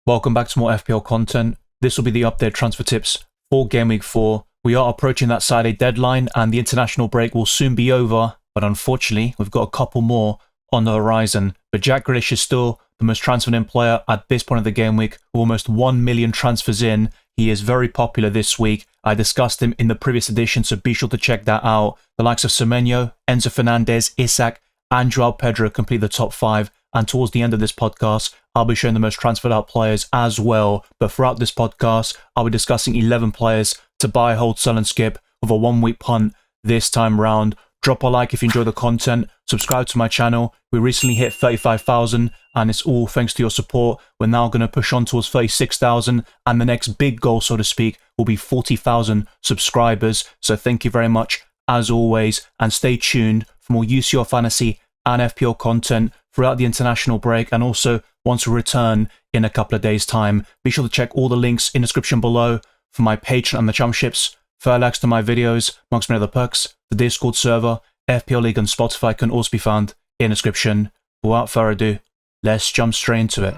Welcome back to more FPL content. This will be the update transfer tips for Game Week 4. We are approaching that Saturday deadline and the international break will soon be over, but unfortunately we've got a couple more on the horizon. But Jack Grealish is still the most transferred in player at this point of the game week, almost 1 million transfers in. He is very popular this week. I discussed him in the previous edition, so be sure to check that out. The likes of Semenyo, Enzo Fernandez, Isak, and Joao Pedro complete the top 5. And towards the end of this podcast, I'll be showing the most transferred out players as well. But throughout this podcast, I'll be discussing 11 players to buy, hold, sell, and skip with a 1-week punt this time round. Drop a like if you enjoy the content. Subscribe to my channel. We recently hit 35,000 and it's all thanks to your support. We're now going to push on towards 36,000 and the next big goal, so to speak, will be 40,000 subscribers. So thank you very much as always and stay tuned for more UCL fantasy and FPL content throughout the international break and also once we return in a couple of days' time. Be sure to check all the links in the description below for my Patreon and the championships, further links to my videos, amongst many other perks. The Discord server, FPL League and Spotify can also be found in the description. Without further ado, let's jump straight into it.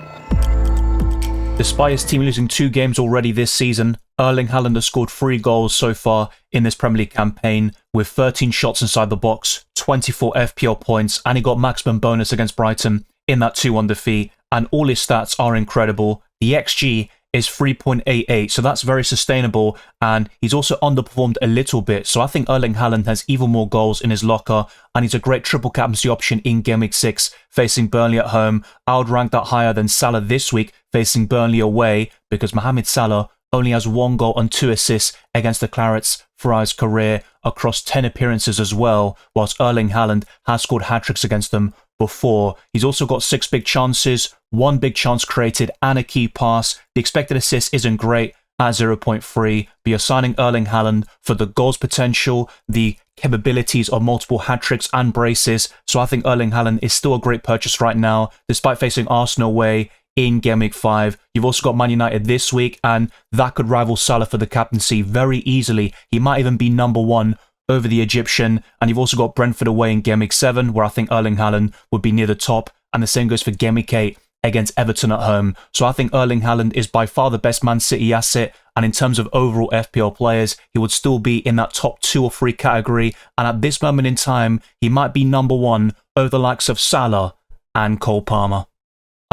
Despite his team losing 2 games already this season, Erling Haaland has scored 3 goals so far in this Premier League campaign with 13 shots inside the box, 24 FPL points, and he got maximum bonus against Brighton in that 2-1 defeat, and all his stats are incredible. The XG is 3.88, so that's very sustainable, and he's also underperformed a little bit, so I think Erling Haaland has even more goals in his locker, and he's a great triple captaincy option in Game Week 6, facing Burnley at home. I would rank that higher than Salah this week, facing Burnley away, because Mohamed Salah only has 1 goal and 2 assists against the Clarets throughout his career, across 10 appearances as well, whilst Erling Haaland has scored hat-tricks against them before. He's also got 6 big chances, 1 big chance created, and a key pass. The expected assist isn't great at 0.3, but you're signing Erling Haaland for the goals potential, the capabilities of multiple hat-tricks and braces, so I think Erling Haaland is still a great purchase right now, despite facing Arsenal away in Game Week 5. You've also got Man United this week, and that could rival Salah for the captaincy very easily. He might even be number 1 over the Egyptian, and you've also got Brentford away in Game Week 7, where I think Erling Haaland would be near the top, and the same goes for Game Week 8 against Everton at home. So I think Erling Haaland is by far the best Man City asset, and in terms of overall FPL players, he would still be in that top 2 or 3 category, and at this moment in time, he might be number 1 over the likes of Salah and Cole Palmer.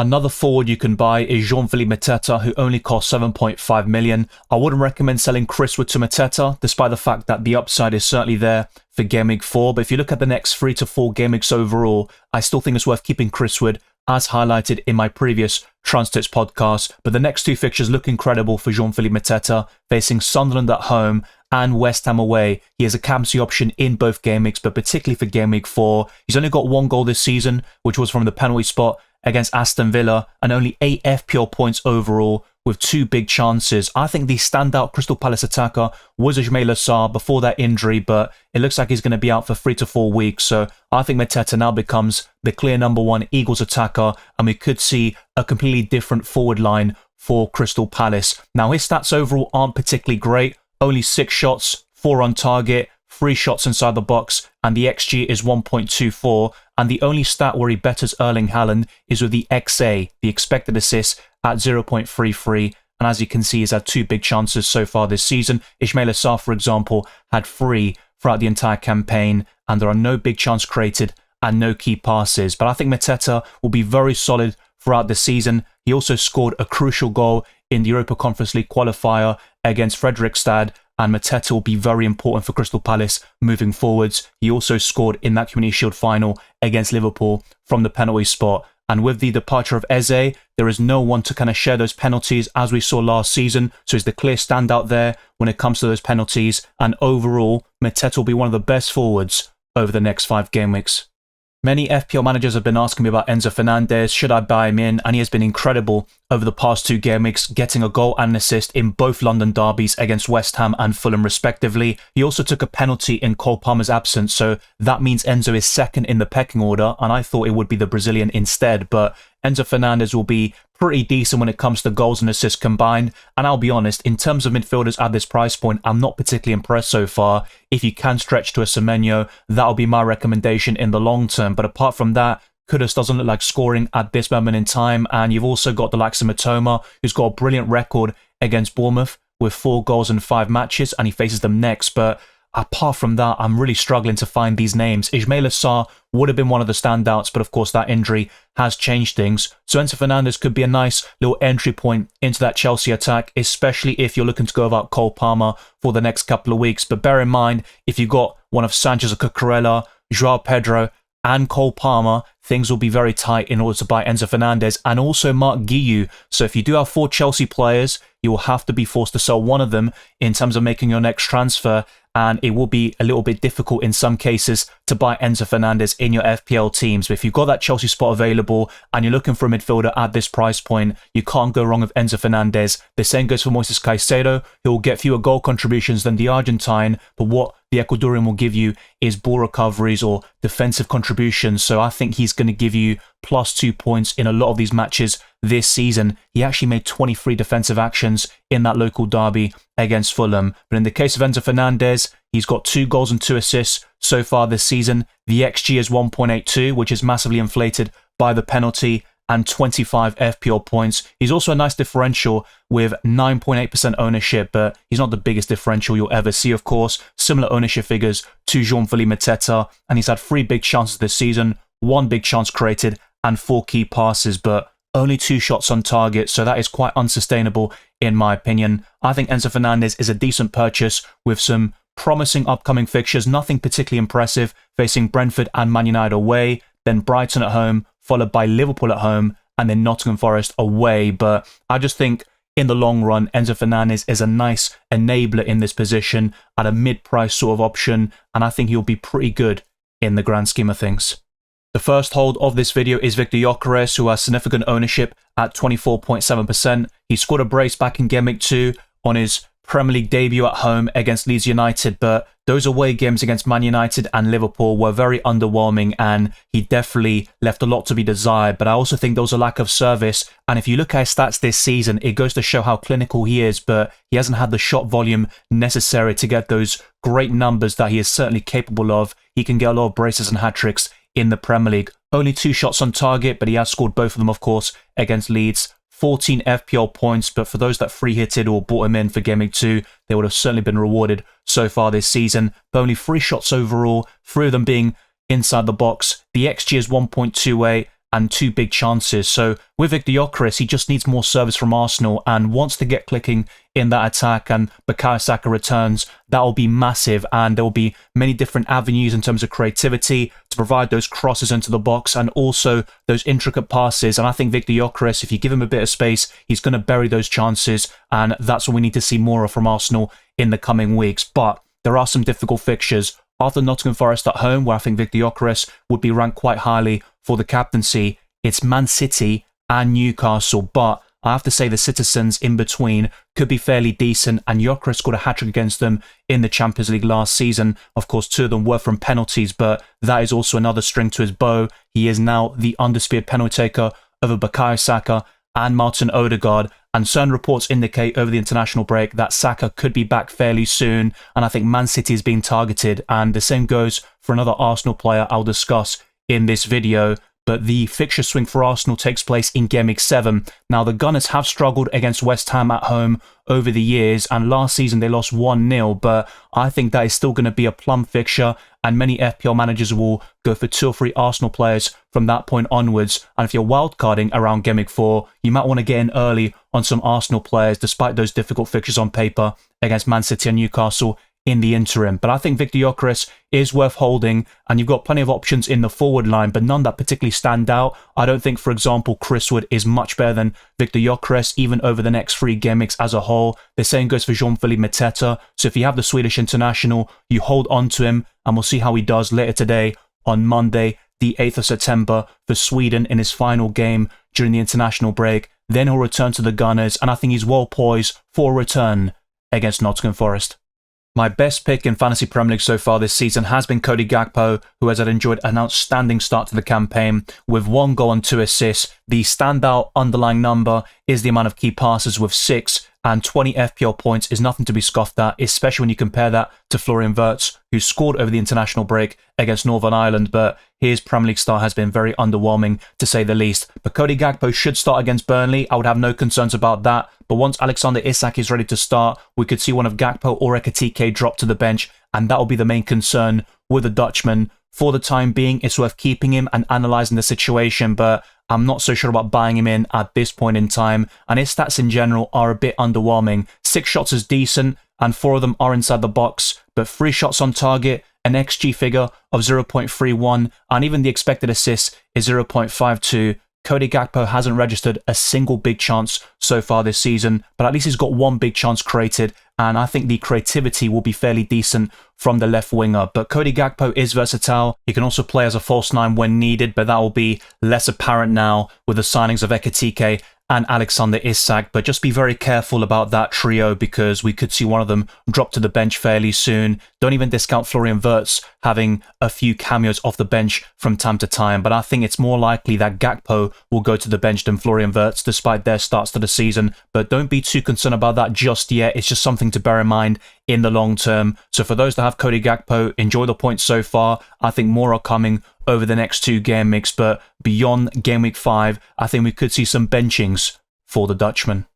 Another forward you can buy is Jean-Philippe Mateta, who only costs 7.5 million. I wouldn't recommend selling Chris Wood to Mateta, despite the fact that the upside is certainly there for Game Week 4. But if you look at the next 3 to 4 game weeks overall, I still think it's worth keeping Chris Wood, as highlighted in my previous Transfer Tips podcast. But the next 2 fixtures look incredible for Jean-Philippe Mateta, facing Sunderland at home and West Ham away. He has a captaincy option in both game weeks, but particularly for Game Week 4. He's only got 1 goal this season, which was from the penalty spot against Aston Villa, and only 8 FPL points overall with 2 big chances. I think the standout Crystal Palace attacker was Ismaila Sarr before that injury, but it looks like he's going to be out for 3 to 4 weeks. So I think Mateta now becomes the clear number 1 Eagles attacker, and we could see a completely different forward line for Crystal Palace. Now his stats overall aren't particularly great. Only 6 shots, 4 on target, 3 shots inside the box, and the XG is 1.24, and the only stat where he betters Erling Haaland is with the XA, the expected assist, at 0.33, and as you can see, he's had 2 big chances so far this season. Ismaila Sarr, for example, had 3 throughout the entire campaign, and there are no big chance created and no key passes. But I think Mateta will be very solid throughout the season. He also scored a crucial goal in the Europa Conference League qualifier against Fredrikstad, and Mateta will be very important for Crystal Palace moving forwards. He also scored in that Community Shield final against Liverpool from the penalty spot. And with the departure of Eze, there is no one to kind of share those penalties as we saw last season. So he's the clear standout there when it comes to those penalties. And overall, Mateta will be one of the best forwards over the next 5 game weeks. Many FPL managers have been asking me about Enzo Fernandez, should I buy him in? And he has been incredible over the past 2 game weeks, getting a goal and an assist in both London derbies against West Ham and Fulham respectively. He also took a penalty in Cole Palmer's absence, so that means Enzo is 2nd in the pecking order, and I thought it would be the Brazilian instead, but Enzo Fernandez will be pretty decent when it comes to goals and assists combined, and I'll be honest, in terms of midfielders at this price point, I'm not particularly impressed so far. If you can stretch to a Semenyo, that'll be my recommendation in the long term, but apart from that, Kudus doesn't look like scoring at this moment in time. And you've also got the likes of Matoma, who's got a brilliant record against Bournemouth with 4 goals in 5 matches, and he faces them next. But apart from that, I'm really struggling to find these names. Ismail Assar would have been one of the standouts, but of course that injury has changed things. So Enzo Fernandez could be a nice little entry point into that Chelsea attack, especially if you're looking to go without Cole Palmer for the next couple of weeks. But bear in mind, if you've got one of Sanchez or Cucurella, Joao Pedro, and Cole Palmer, things will be very tight in order to buy Enzo Fernandez and also Mark Guiu. So if you do have 4 Chelsea players, you will have to be forced to sell one of them in terms of making your next transfer, and it will be a little bit difficult in some cases to buy Enzo Fernandez in your FPL teams. But if you've got that Chelsea spot available and you're looking for a midfielder at this price point, you can't go wrong with Enzo Fernandez. The same goes for Moises Caicedo. He will get fewer goal contributions than the Argentine, but what the Ecuadorian will give you is ball recoveries or defensive contributions. So I think he's going to give you +2 points in a lot of these matches this season. He actually made 23 defensive actions in that local derby against Fulham. But in the case of Enzo Fernandez, he's got 2 goals and 2 assists so far this season. The XG is 1.82, which is massively inflated by the penalty, and 25 FPL points. He's also a nice differential with 9.8% ownership, but he's not the biggest differential you'll ever see, of course. Similar ownership figures to Jean-Philippe Mateta, and he's had 3 big chances this season, 1 big chance created, and 4 key passes, but only 2 shots on target, so that is quite unsustainable in my opinion. I think Enzo Fernandez is a decent purchase with some promising upcoming fixtures, nothing particularly impressive, facing Brentford and Man United away, then Brighton at home, followed by Liverpool at home, and then Nottingham Forest away. But I just think in the long run, Enzo Fernandez is a nice enabler in this position at a mid-price sort of option, and I think he'll be pretty good in the grand scheme of things. The first hold of this video is Victor Gyökeres, who has significant ownership at 24.7%. He scored a brace back in Gameweek 2 on his Premier League debut at home against Leeds United, but those away games against Man United and Liverpool were very underwhelming, and he definitely left a lot to be desired. But I also think there was a lack of service, and if you look at his stats this season, it goes to show how clinical he is, but he hasn't had the shot volume necessary to get those great numbers that he is certainly capable of. He can get a lot of braces and hat-tricks in the Premier League. Only 2 shots on target, but he has scored both of them, of course, against Leeds. 14 FPL points, but for those that free hitted or bought him in for Gameweek 2, they would have certainly been rewarded so far this season. But only 3 shots overall, 3 of them being inside the box. The XG is 1.28 and 2 big chances. So with Victor Gyökeres, he just needs more service from Arsenal and wants to get clicking in that attack, and Bukayo Saka returns. That will be massive, and there will be many different avenues in terms of creativity to provide those crosses into the box and also those intricate passes. And I think Victor Gyökeres, if you give him a bit of space, he's going to bury those chances, and that's what we need to see more of from Arsenal in the coming weeks. But there are some difficult fixtures. After Nottingham Forest at home, where I think Victor Gyökeres would be ranked quite highly for the captaincy, it's Man City and Newcastle, but I have to say the citizens in between could be fairly decent, and Gyökeres scored a hat-trick against them in the Champions League last season. Of course, 2 of them were from penalties, but that is also another string to his bow. He is now the undisputed penalty taker over Bukayo Saka and Martin Odegaard, and certain reports indicate over the international break that Saka could be back fairly soon, and I think Man City is being targeted, and the same goes for another Arsenal player I'll discuss in this video. But the fixture swing for Arsenal takes place in Gameweek 7. Now, the Gunners have struggled against West Ham at home over the years, and last season they lost 1-0, but I think that is still going to be a plum fixture, and many FPL managers will go for 2 or 3 Arsenal players from that point onwards. And if you're wildcarding around Gameweek 4, you might want to get in early on some Arsenal players, despite those difficult fixtures on paper against Man City and Newcastle in the interim. But I think Victor Gyökeres is worth holding, and you've got plenty of options in the forward line, but none that particularly stand out. I don't think, for example, Chris Wood is much better than Victor Gyökeres, even over the next 3 game weeks as a whole. The same goes for Jean-Philippe Mateta. So if you have the Swedish international, you hold on to him, and we'll see how he does later today on Monday, the 8th of September, for Sweden in his final game during the international break. Then he'll return to the Gunners, and I think he's well poised for a return against Nottingham Forest. My best pick in Fantasy Premier League so far this season has been Cody Gakpo, who has enjoyed an outstanding start to the campaign with 1 goal and 2 assists. The standout underlying number is the amount of key passes with 6, and 20 FPL points is nothing to be scoffed at, especially when you compare that to Florian Wirtz, who scored over the international break against Northern Ireland, but his Premier League start has been very underwhelming, to say the least. But Cody Gakpo should start against Burnley. I would have no concerns about that. But once Alexander Isak is ready to start, we could see one of Gakpo or Ekitike drop to the bench, and that will be the main concern with the Dutchman. For the time being, it's worth keeping him and analysing the situation, but I'm not so sure about buying him in at this point in time, and his stats in general are a bit underwhelming. 6 shots is decent, and 4 of them are inside the box, but 3 shots on target, an XG figure of 0.31, and even the expected assist is 0.52. Cody Gakpo hasn't registered a single big chance so far this season, but at least he's got 1 big chance created, and I think the creativity will be fairly decent from the left winger. But Cody Gakpo is versatile. He can also play as a false 9 when needed, but that will be less apparent now with the signings of Ekitike and Alexander Isak. But just be very careful about that trio, because we could see one of them drop to the bench fairly soon. Don't even discount Florian Wirtz having a few cameos off the bench from time to time, but I think it's more likely that Gakpo will go to the bench than Florian Wirtz, despite their starts to the season. But don't be too concerned about that just yet. It's just something to bear in mind in the long term. So for those that have Cody Gakpo, enjoy the points so far. I think more are coming over the next 2 game weeks, but beyond game week 5, I think we could see some benchings for the Dutchman.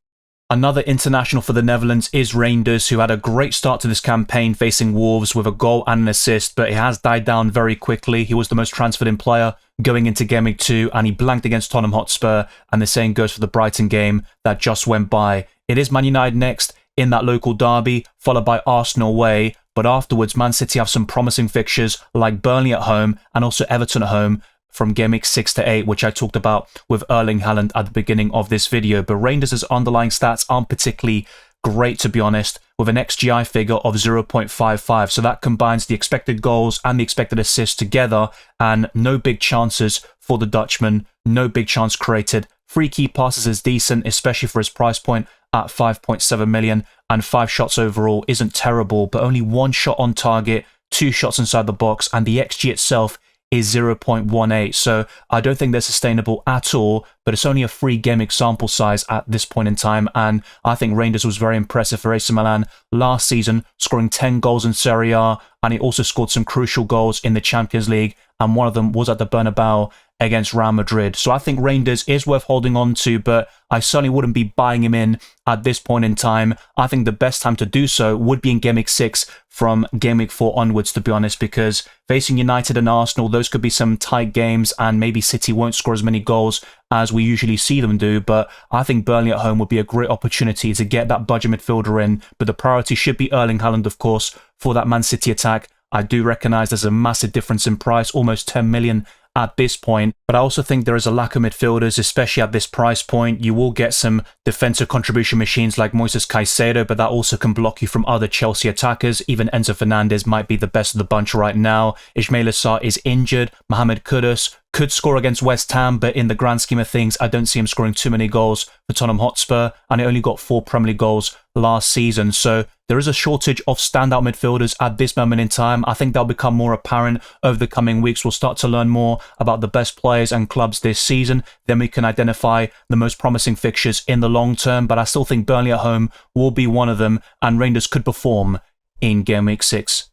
Another international for the Netherlands is Reinders, who had a great start to this campaign facing Wolves with a goal and an assist, but it has died down very quickly. He was the most transferred in player going into game week 2, and he blanked against Tottenham Hotspur, and the same goes for the Brighton game that just went by. It is Man United next in that local derby, followed by Arsenal away, but afterwards Man City have some promising fixtures like Burnley at home and also Everton at home from game week 6 to 8, which I talked about with Erling Haaland at the beginning of this video. But Reinders' underlying stats aren't particularly great, to be honest, with an XGI figure of 0.55. So that combines the expected goals and the expected assists together, and no big chances for the Dutchman, no big chance created. 3 key passes is decent, especially for his price point at 5.7 million, and 5 shots overall isn't terrible, but only 1 shot on target, 2 shots inside the box, and the XG itself is 0.18. So I don't think they're sustainable at all, but it's only a 3 game sample size at this point in time, and I think Reinders was very impressive for AC Milan last season, scoring 10 goals in Serie A, and he also scored some crucial goals in the Champions League, and one of them was at the Bernabeu against Real Madrid. So I think Reinders is worth holding on to, but I certainly wouldn't be buying him in at this point in time. I think the best time to do so would be in game week 6 from game week 4 onwards, to be honest, because facing United and Arsenal, those could be some tight games, and maybe City won't score as many goals as we usually see them do, but I think Burnley at home would be a great opportunity to get that budget midfielder in. But the priority should be Erling Haaland, of course, for that Man City attack. I do recognise there's a massive difference in price, almost 10 million at this point, but I also think there is a lack of midfielders, especially at this price point. You will get some defensive contribution machines like Moises Caicedo, but that also can block you from other Chelsea attackers. Even Enzo Fernandez might be the best of the bunch right now. Ismail Assar is injured. Mohamed Kudus could score against West Ham, but in the grand scheme of things, I don't see him scoring too many goals for Tottenham Hotspur, and he only got 4 Premier League goals last season. So there is a shortage of standout midfielders at this moment in time. I think that'll become more apparent over the coming weeks. We'll start to learn more about the best players and clubs this season. Then we can identify the most promising fixtures in the long term, but I still think Burnley at home will be one of them, and Reinders could perform in game week 6.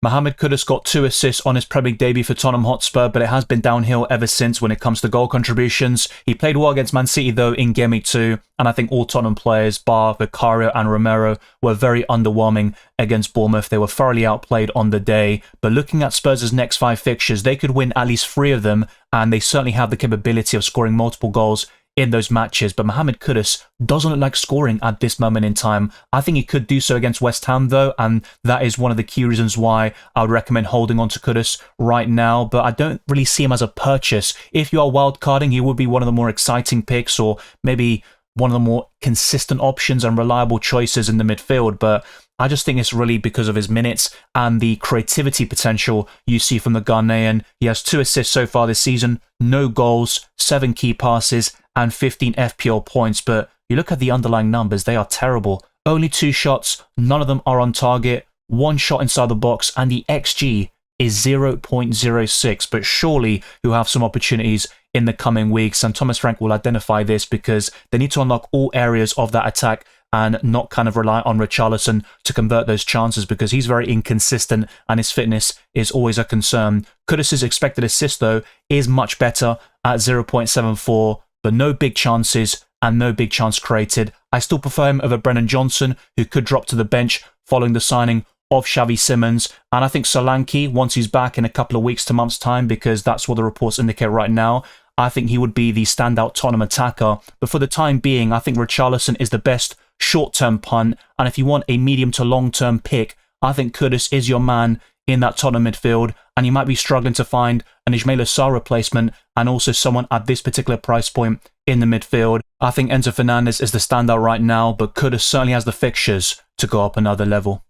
Mohamed Kudus got 2 assists on his Premier League debut for Tottenham Hotspur, but it has been downhill ever since when it comes to goal contributions. He played well against Man City though in game week 2, and I think all Tottenham players, bar Vicario and Romero, were very underwhelming against Bournemouth. They were thoroughly outplayed on the day, but looking at Spurs' next 5 fixtures, they could win at least 3 of them, and they certainly have the capability of scoring multiple goals in those matches. But Mohamed Kudus doesn't look like scoring at this moment in time. I think he could do so against West Ham though, and that is one of the key reasons why I would recommend holding on to Kudus right now, but I don't really see him as a purchase. If you are wildcarding, he would be one of the more exciting picks, or maybe one of the more consistent options and reliable choices in the midfield, but I just think it's really because of his minutes and the creativity potential you see from the Ghanaian. He has 2 assists so far this season, no goals, 7 key passes, and 15 FPL points, but you look at the underlying numbers, they are terrible. Only 2 shots, none of them are on target, 1 shot inside the box, and the XG is 0.06, but surely he'll have some opportunities in the coming weeks, and Thomas Frank will identify this because they need to unlock all areas of that attack and not kind of rely on Richarlison to convert those chances because he's very inconsistent and his fitness is always a concern. Kudus's expected assist, though, is much better at 0.74, but no big chances and no big chance created. I still prefer him over Brennan Johnson, who could drop to the bench following the signing of Xavi Simons. And I think Solanke, once he's back in a couple of weeks to months' time, because that's what the reports indicate right now, I think he would be the standout Tottenham attacker. But for the time being, I think Richarlison is the best short-term punt. And if you want a medium to long-term pick, I think Kudus is your man in that Tottenham midfield. And you might be struggling to find an Ismaila Sarr replacement and also someone at this particular price point in the midfield. I think Enzo Fernandez is the standout right now, but Kudus certainly has the fixtures to go up another level.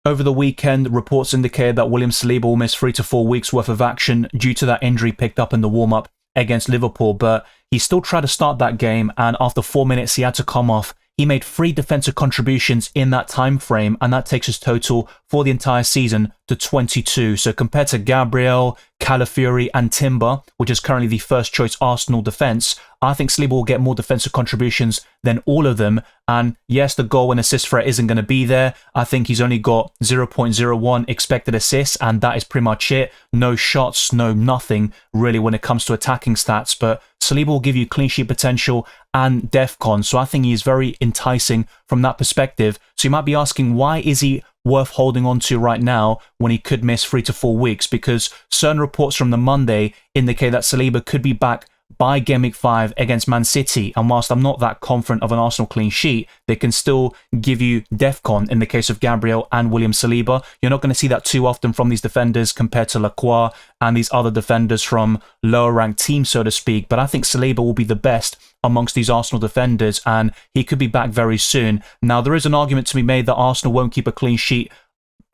Over the weekend, reports indicated that William Saliba will miss 3 to 4 weeks worth of action due to that injury picked up in the warm-up against Liverpool, but he still tried to start that game, and after 4 minutes he had to come off. He made 3 defensive contributions in that time frame, and that takes his total for the entire season to 22. So compared to Gabriel, Calafiori and Timber, which is currently the first choice Arsenal defence, I think Saliba will get more defensive contributions than all of them. And yes, the goal and assist threat isn't going to be there. I think he's only got 0.01 expected assists, and that is pretty much it. No shots, no nothing really when it comes to attacking stats, but Saliba will give you clean sheet potential and DEFCON, so I think he is very enticing from that perspective. So you might be asking, why is he worth holding on to right now when he could miss 3 to 4 weeks? Because certain reports from the Monday indicate that Saliba could be back by Game Week 5 against Man City, and whilst I'm not that confident of an Arsenal clean sheet, they can still give you DEFCON in the case of Gabriel and William Saliba. You're not going to see that too often from these defenders compared to Lacroix and these other defenders from lower ranked teams, so to speak, but I think Saliba will be the best amongst these Arsenal defenders, and he could be back very soon. Now, there is an argument to be made that Arsenal won't keep a clean sheet,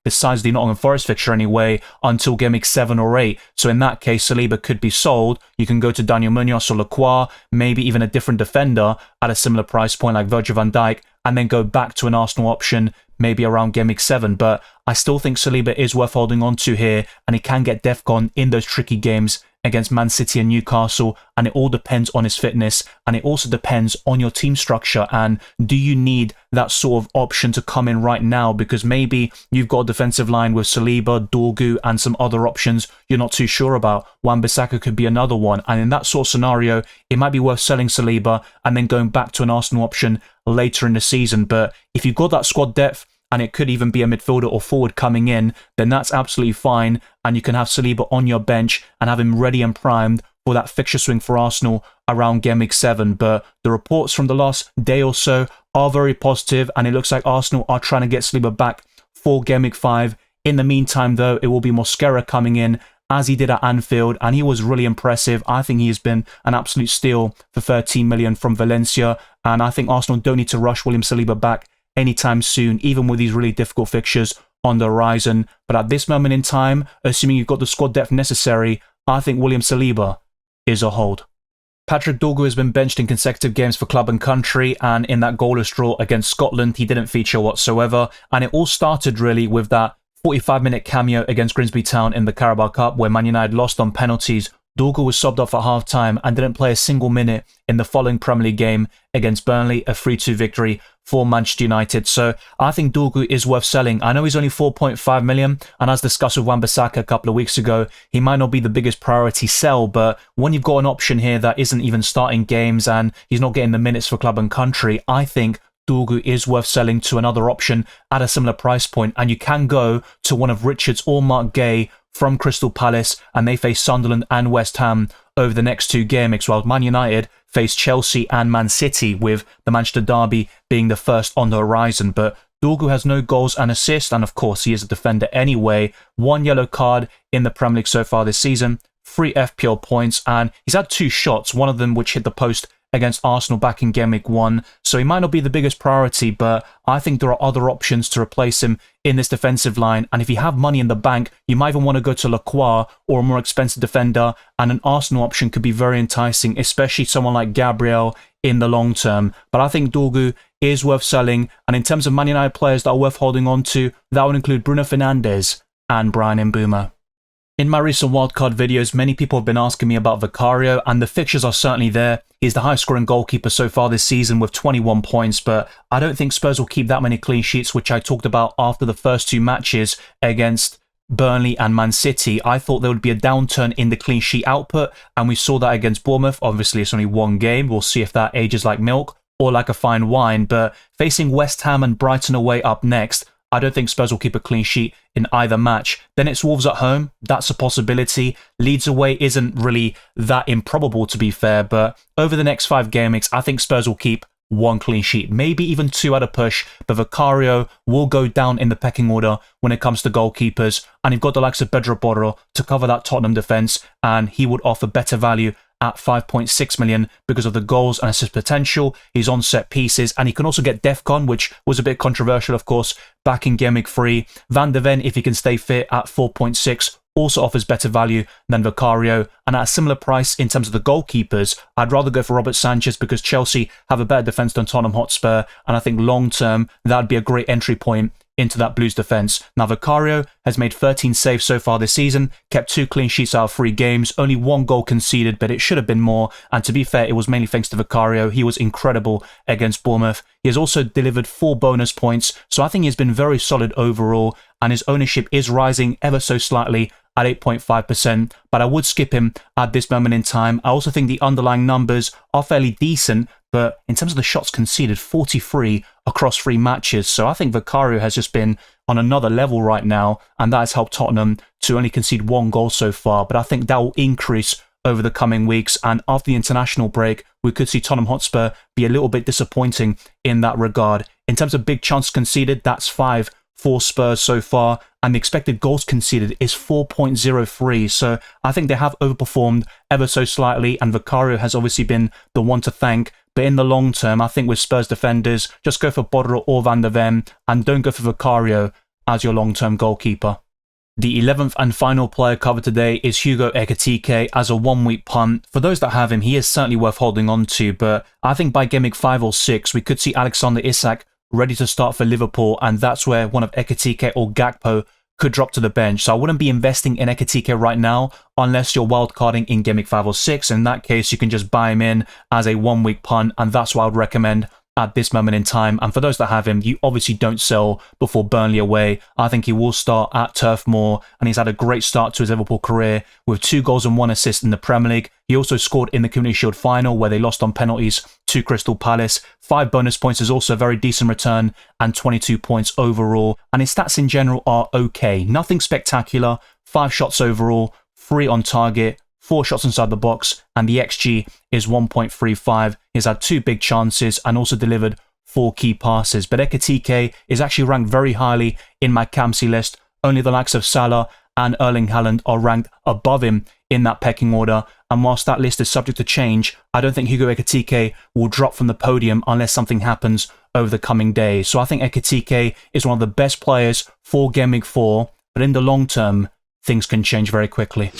besides the Nottingham Forest fixture anyway, until Game Week 7 or 8. So in that case, Saliba could be sold. You can go to Daniel Munoz or Lacroix, maybe even a different defender at a similar price point like Virgil van Dijk, and then go back to an Arsenal option maybe around Game Week 7. But I still think Saliba is worth holding on to here, and he can get DEFCON in those tricky games against Man City and Newcastle, and it all depends on his fitness, and it also depends on your team structure, and do you need that sort of option to come in right now, because maybe you've got a defensive line with Saliba, Dorgu and some other options you're not too sure about. Wan-Bissaka could be another one, and in that sort of scenario it might be worth selling Saliba and then going back to an Arsenal option later in the season. But if you've got that squad depth, and it could even be a midfielder or forward coming in, then that's absolutely fine, and you can have Saliba on your bench and have him ready and primed for that fixture swing for Arsenal around Game Week 7. But the reports from the last day or so are very positive, and it looks like Arsenal are trying to get Saliba back for Game Week 5. In the meantime, though, it will be Mosquera coming in, as he did at Anfield, and he was really impressive. I think he has been an absolute steal for 13 million from Valencia, and I think Arsenal don't need to rush William Saliba back anytime soon, even with these really difficult fixtures on the horizon. But at this moment in time, assuming you've got the squad depth necessary, I think William Saliba is a hold. Patrick Dorgu has been benched in consecutive games for club and country, and in that goalless draw against Scotland, he didn't feature whatsoever. And it all started really with that 45-minute cameo against Grimsby Town in the Carabao Cup, where Man United lost on penalties. Dorgu was subbed off at half-time and didn't play a single minute in the following Premier League game against Burnley, a 3-2 victory for Manchester United. So I think Dorgu is worth selling. I know he's only 4.5 million, and as discussed with Wan-Bissaka a couple of weeks ago, he might not be the biggest priority sell, but when you've got an option here that isn't even starting games and he's not getting the minutes for club and country, I think Dorgu is worth selling to another option at a similar price point, and you can go to one of Richards or Mark Gay from Crystal Palace, and they face Sunderland and West Ham over the next 2 game weeks, while Man United face Chelsea and Man City, with the Manchester derby being the first on the horizon. But Dorgu has no goals and assists, and of course he is a defender anyway. 1 yellow card in the Premier League so far this season, 3 FPL points, and he's had 2 shots, one of them which hit the post against Arsenal back in Game Week 1, so he might not be the biggest priority, but I think there are other options to replace him in this defensive line, and if you have money in the bank, you might even want to go to Lacroix or a more expensive defender, and an Arsenal option could be very enticing, especially someone like Gabriel in the long term. But I think Dorgu is worth selling, and in terms of Man United players that are worth holding on to, that would include Bruno Fernandes and Brian Mbeumo. In my recent wildcard videos, many people have been asking me about Vicario, and the fixtures are certainly there. He's the highest scoring goalkeeper so far this season with 21 points, but I don't think Spurs will keep that many clean sheets, which I talked about after the first two matches against Burnley and Man City. I thought there would be a downturn in the clean sheet output, and we saw that against Bournemouth. Obviously, it's only one game. We'll see if that ages like milk or like a fine wine, but facing West Ham and Brighton away up next, I don't think Spurs will keep a clean sheet in either match. Then it's Wolves at home. That's a possibility. Leeds away isn't really that improbable, to be fair, but over the next 5 game weeks, I think Spurs will keep one clean sheet, maybe even 2 at a push, but Vicario will go down in the pecking order when it comes to goalkeepers, and you've got the likes of Pedro Porro to cover that Tottenham defence, and he would offer better value at 5.6 million because of the goals and assist potential. He's on set pieces, and he can also get DEFCON, which was a bit controversial, of course, back in Gameweek 3. Van de Ven, if he can stay fit, at 4.6, also offers better value than Vicario, and at a similar price in terms of the goalkeepers, I'd rather go for Robert Sanchez because Chelsea have a better defence than Tottenham Hotspur, and I think long term that would be a great entry point into that Blues defence. Now, Vicario has made 13 saves so far this season, kept 2 clean sheets out of 3 games, only 1 goal conceded, but it should have been more, and to be fair, it was mainly thanks to Vicario. He was incredible against Bournemouth. He has also delivered 4 bonus points, so I think he's been very solid overall, and his ownership is rising ever so slightly at 8.5%, but I would skip him at this moment in time. I also think the underlying numbers are fairly decent, but in terms of the shots conceded, 43 across 3 matches. So I think Vicario has just been on another level right now, and that has helped Tottenham to only concede 1 goal so far. But I think that will increase over the coming weeks, and after the international break, we could see Tottenham Hotspur be a little bit disappointing in that regard. In terms of big chances conceded, that's 5 for Spurs so far, and the expected goals conceded is 4.03, so I think they have overperformed ever so slightly, and Vicario has obviously been the one to thank. But in the long term, I think with Spurs defenders, just go for Borro or Van de Ven, and don't go for Vicario as your long-term goalkeeper. The 11th and final player covered today is Hugo Ekitike as a 1-week punt. For those that have him, he is certainly worth holding on to, but I think by Gameweek 5 or 6, we could see Alexander Isak ready to start for Liverpool, and that's where one of Ekitike or Gakpo could drop to the bench. So I wouldn't be investing in Ekitike right now unless you're wildcarding in Gameweek 5 or 6. In that case, you can just buy him in as a 1-week punt, and that's what I would recommend at this moment in time. And for those that have him, you obviously don't sell before Burnley away. I think he will start at Turf Moor, and he's had a great start to his Liverpool career with 2 goals and 1 assist in the Premier League. He also scored in the Community Shield final where they lost on penalties to Crystal Palace. 5 bonus points is also a very decent return, and 22 points overall. And his stats in general are okay. Nothing spectacular. 5 shots overall, 3 on target, 4 shots inside the box, and the XG is 1.35. He's had 2 big chances and also delivered 4 key passes. But Ekitike is actually ranked very highly in my Camsey list. Only the likes of Salah and Erling Haaland are ranked above him in that pecking order. And whilst that list is subject to change, I don't think Hugo Ekitike will drop from the podium unless something happens over the coming days. So I think Ekitike is one of the best players for Gameweek 4, but in the long term, things can change very quickly.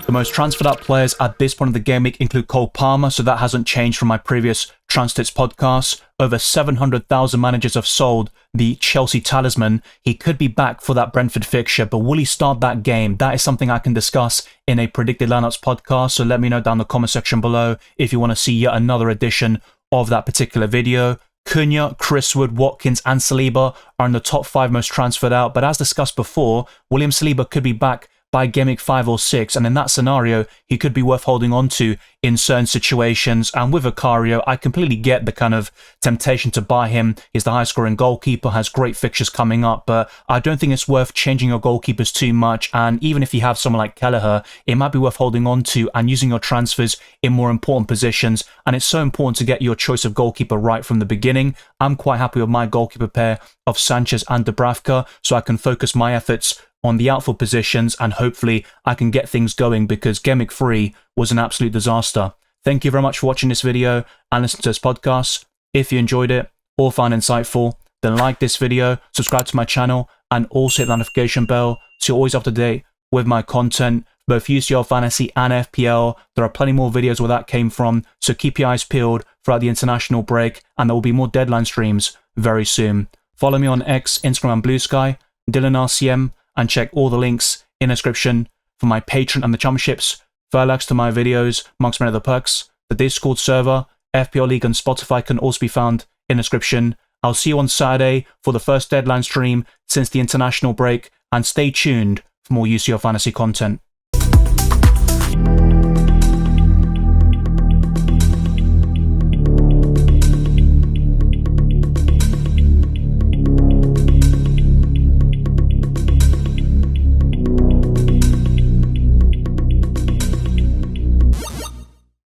The most transferred out players at this point of the game week include Cole Palmer, so that hasn't changed from my previous Transtits podcasts. Over 700,000 managers have sold the Chelsea talisman. He could be back for that Brentford fixture, but will he start that game? That is something I can discuss in a predicted lineups podcast, so let me know down in the comment section below if you want to see yet another edition of that particular video. Cunha, Chris Wood, Watkins and Saliba are in the top 5 most transferred out, but as discussed before, William Saliba could be back by Gameweek 5 or 6, and in that scenario, he could be worth holding on to in certain situations. And with Vicario, I completely get the kind of temptation to buy him. He's the highest scoring goalkeeper, has great fixtures coming up, but I don't think it's worth changing your goalkeepers too much. And even if you have someone like Kelleher, it might be worth holding on to and using your transfers in more important positions. And it's so important to get your choice of goalkeeper right from the beginning. I'm quite happy with my goalkeeper pair of Sanchez and Dubravka, so I can focus my efforts on the outfield positions, and hopefully I can get things going because Gameweek 3 was an absolute disaster. Thank you very much for watching this video and listening to this podcast. If you enjoyed it or found it insightful, then like this video, subscribe to my channel, and also hit the notification bell so you're always up to date with my content, both UCL Fantasy and FPL. There are plenty more videos where that came from, so keep your eyes peeled throughout the international break, and there will be more deadline streams very soon. Follow me on X, Instagram and Blue Sky, Dylan RCM, and check all the links in the description for my Patreon and the Championships, further links to my videos, amongst many other perks. The Discord server, FPL League and Spotify can also be found in the description. I'll see you on Saturday for the first deadline stream since the international break, and stay tuned for more UCL fantasy content.